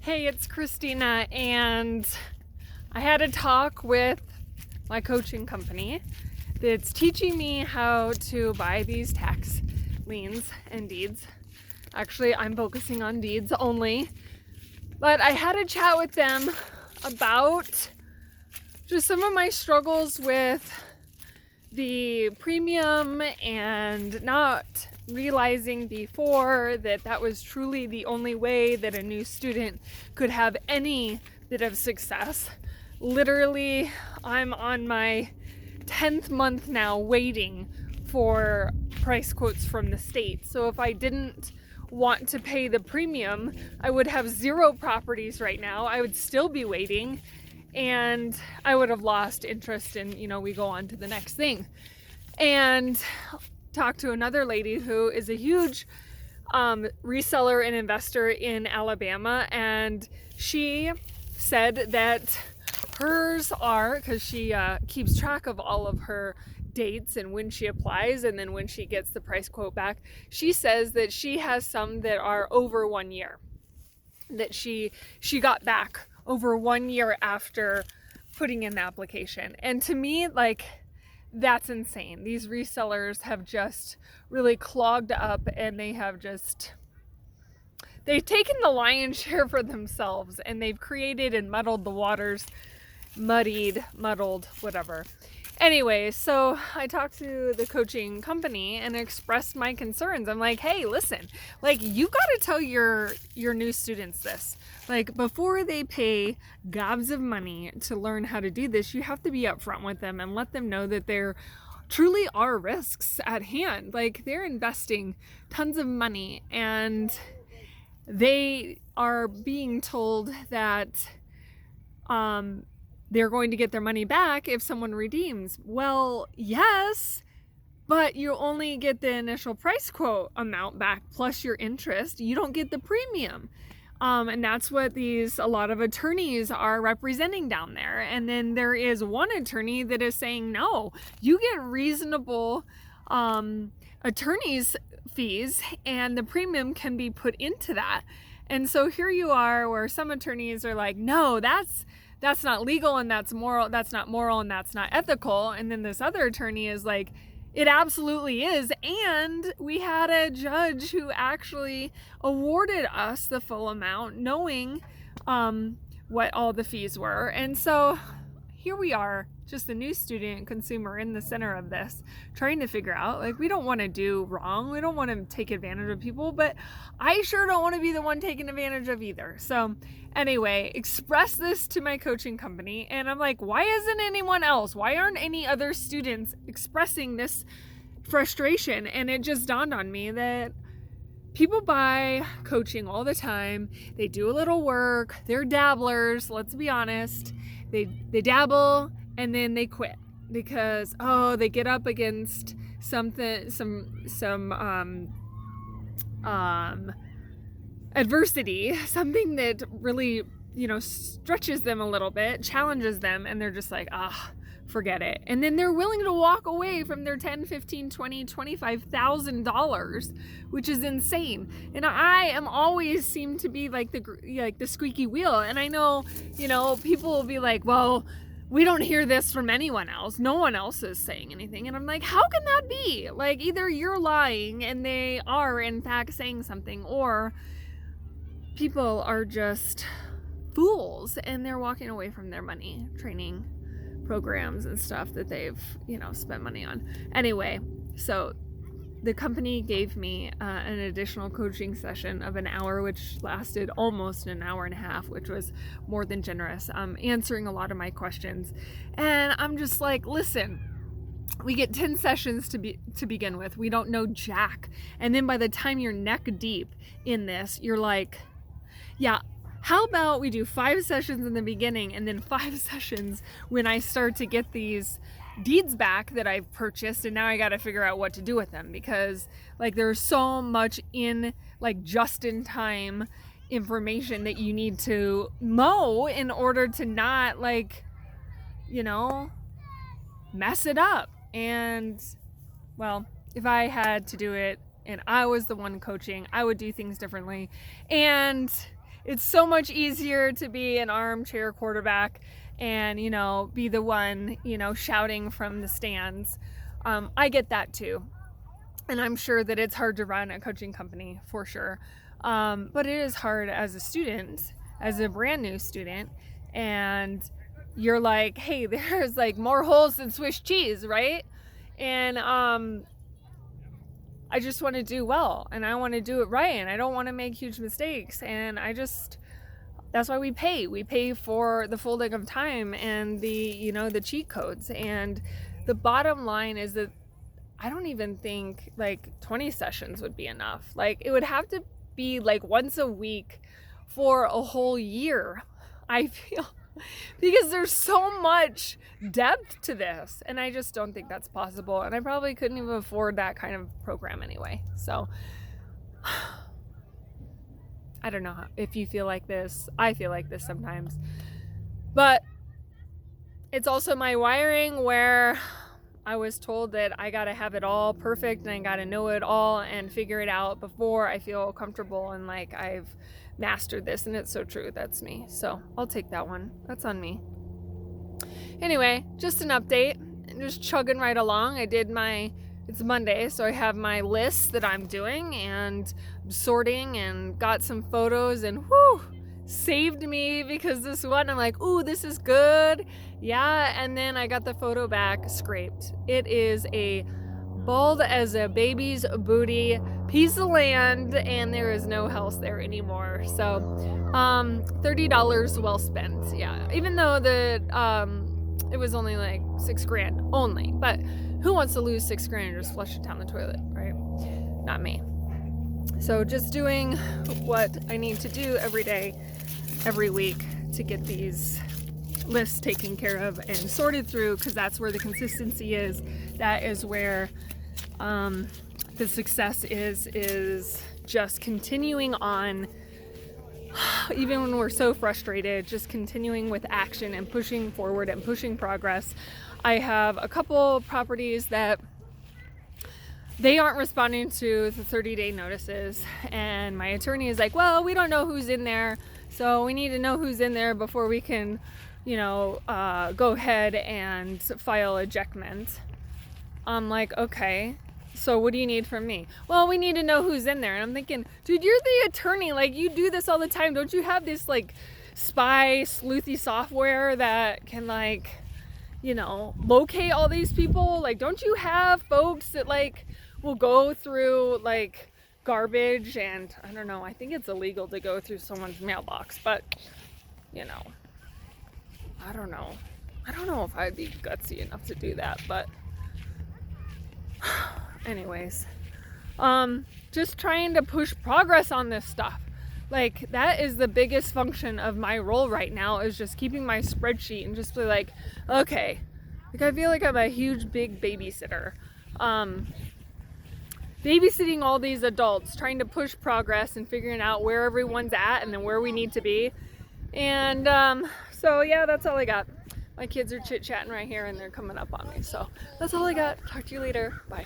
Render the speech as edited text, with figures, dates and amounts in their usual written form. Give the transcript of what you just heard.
Hey, it's Christina, and I had a talk with my coaching company that's teaching me how to buy these tax liens and deeds. Actually, I'm focusing on deeds only, but I had a chat with them about just some of my struggles with the premium and not realizing before that was truly the only way that a new student could have any bit of success. Literally, I'm on my 10th month now waiting for price quotes from the state. So if I didn't want to pay the premium, I would have 0 properties right now. I would still be waiting, and I would have lost interest in, we go on to the next thing. And talked to another lady who is a huge reseller and investor in Alabama, and she said that hers are, because she keeps track of all of her dates and when she applies and then when she gets the price quote back, she says that she has some that are over 1 year, that she got back over 1 year after putting in the application. And to me, that's insane. These resellers have just really clogged up, and they've taken the lion's share for themselves, and they've created and muddled the waters, muddled, whatever. Anyway, so I talked to the coaching company and expressed my concerns. I'm like, hey, listen, you got to tell your new students this. Before they pay gobs of money to learn how to do this, you have to be upfront with them and let them know that there truly are risks at hand. They're investing tons of money, and they are being told that they're going to get their money back if someone redeems. Well, yes, but you only get the initial price quote amount back plus your interest. You don't get the premium. And that's what a lot of attorneys are representing down there. And then there is one attorney that is saying, no, you get reasonable attorney's fees, and the premium can be put into that. And so here you are, where some attorneys are like, no, that's not legal, and that's not moral, and that's not ethical. And then this other attorney is like, it absolutely is. And we had a judge who actually awarded us the full amount, knowing what all the fees were. And so here we are, just a new student consumer in the center of this, trying to figure out, we don't want to do wrong. We don't want to take advantage of people, but I sure don't want to be the one taken advantage of either. So anyway, express this to my coaching company, and I'm like, why isn't anyone else? Why aren't any other students expressing this frustration? And it just dawned on me that people buy coaching all the time. They do a little work. They're dabblers. Let's be honest. They dabble, and then they quit because they get up against some adversity, something that really stretches them a little bit, challenges them, and they're just like, forget it. And then they're willing to walk away from their $10, $15, $20, $25,000, which is insane. And I am always seem to be the squeaky wheel. And I know, people will be like, well, we don't hear this from anyone else. No one else is saying anything. And I'm like, how can that be? Either you're lying and they are in fact saying something, or people are just fools and they're walking away from their money, training programs and stuff that they've spent money on. Anyway, so the company gave me an additional coaching session of an hour, which lasted almost an hour and a half, which was more than generous, answering a lot of my questions. And I'm just like, listen, we get 10 sessions to begin with. We don't know jack. And then by the time you're neck deep in this, you're like, yeah, how about we do 5 sessions in the beginning and then 5 sessions when I start to get these deeds back that I've purchased, and now I got to figure out what to do with them, because there's so much in just in time information that you need to mow in order to not mess it up. And well, if I had to do it and I was the one coaching, I would do things differently. And it's so much easier to be an armchair quarterback and, be the one, shouting from the stands. I get that too. And I'm sure that it's hard to run a coaching company for sure. But it is hard as a student, as a brand new student. And you're like, hey, there's like more holes than Swiss cheese, right? And I just want to do well, and I want to do it right, and I don't want to make huge mistakes. And that's why we pay. We pay for the folding of time and the cheat codes. And the bottom line is that I don't even think like 20 sessions would be enough. Like it would have to be like once a week for a whole year, I feel, because there's so much depth to this, and I just don't think that's possible. And I probably couldn't even afford that kind of program anyway. So I don't know if you feel like this. I feel like this sometimes. But it's also my wiring where I was told that I gotta have it all perfect and I gotta know it all and figure it out before I feel comfortable and like I've mastered this. And it's so true. That's me. So I'll take that one. That's on me. Anyway, just an update. Just chugging right along. It's Monday, so I have my list that I'm doing and sorting and got some photos and saved me because this one I'm like, ooh, this is good. Yeah, and then I got the photo back scraped. It is a bald as a baby's booty piece of land, and there is no house there anymore. So $30 well spent. Yeah, even though it was only like $6,000 only, but who wants to lose $6,000 and just flush it down the toilet, right? Not me. So just doing what I need to do every day, every week to get these lists taken care of and sorted through, because that's where the consistency is. That is where the success is just continuing on, even when we're so frustrated, just continuing with action and pushing forward and pushing progress. I have a couple properties that they aren't responding to the 30-day notices, and my attorney is like, well, we don't know who's in there, so we need to know who's in there before we can go ahead and file ejectment. I'm like, okay, so what do you need from me? Well, we need to know who's in there. And I'm thinking, dude, you're the attorney, like you do this all the time. Don't you have this like spy sleuthy software that can locate all these people? Like, don't you have folks that will go through garbage? And I don't know, I think it's illegal to go through someone's mailbox, but I don't know if I'd be gutsy enough to do that. But anyways, just trying to push progress on this stuff. That is the biggest function of my role right now, is just keeping my spreadsheet and just be like, okay, I feel like I'm a huge big babysitter, babysitting all these adults, trying to push progress and figuring out where everyone's at and then where we need to be. And so yeah, that's all I got. My kids are chit-chatting right here and they're coming up on me. So that's all I got. Talk to you later. Bye.